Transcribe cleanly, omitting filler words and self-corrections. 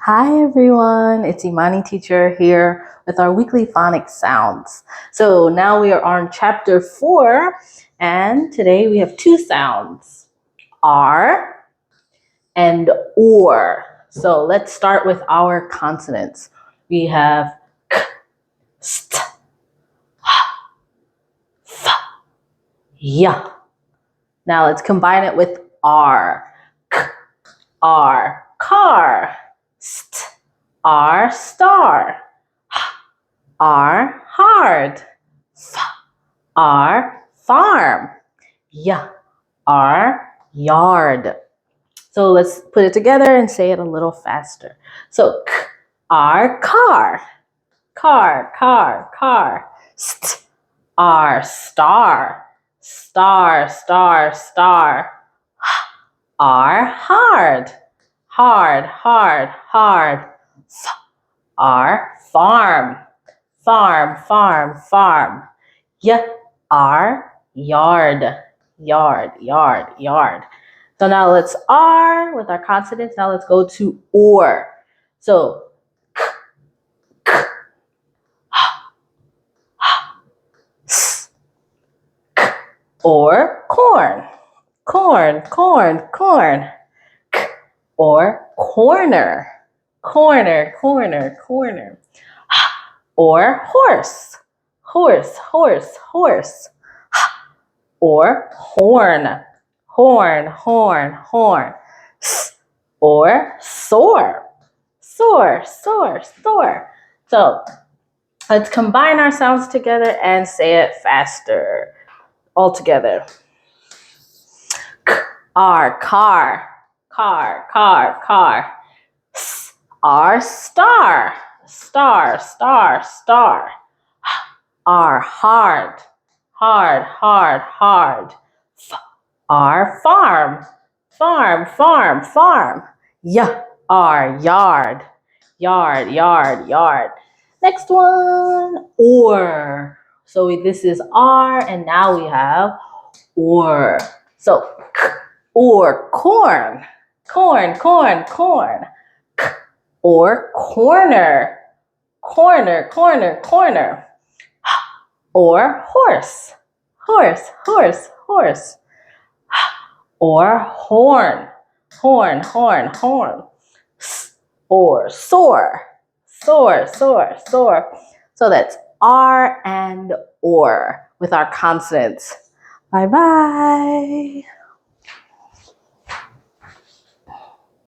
Hi everyone, it's Imani teacher here with our weekly phonics sounds. So now we are on chapter 4 and today we have two sounds, R and OR. So let's start with our consonants. We have K, St, H, F, Y. Now let's combine it with R. K, R, car. St, R, star. H, R, hard. F, R, farm. Y, R, yard. So let's put it together and say it a little faster. So K, R, car. Car, car, car. St, R, star. Star, star, star. H, R, hard. Hard, hard, hard. F, R, farm. Farm, farm, farm. Y, R, yard. Yard, yard, yard. So now let's R with our consonants. Now let's go to OR. So K, K, H, H, S, K, or corn. Corn, corn, corn. K, or corner. Corner, corner, corner. H, or horse. Horse, horse, horse. H, or horn. Horn, horn, horn. S, or soar. Soar, soar, soar. So let's combine our sounds together and say it faster. All together. K, R, car. Car, car, car. S, R, star. Star, star, star. H, R, hard. Hard, hard, hard. F, R, farm. Farm, farm, farm. Y, R, yard. Yard, yard, yard. Next one, OR. So this is R and now we have OR. So K, or corn. Corn, corn, corn. K, or corner. Corner, corner, corner. H, or horse. Horse, horse, horse. H, or horn. Horn, horn, horn. S, or soar. Soar, soar, soar. So that's R and OR with our consonants. Bye-bye.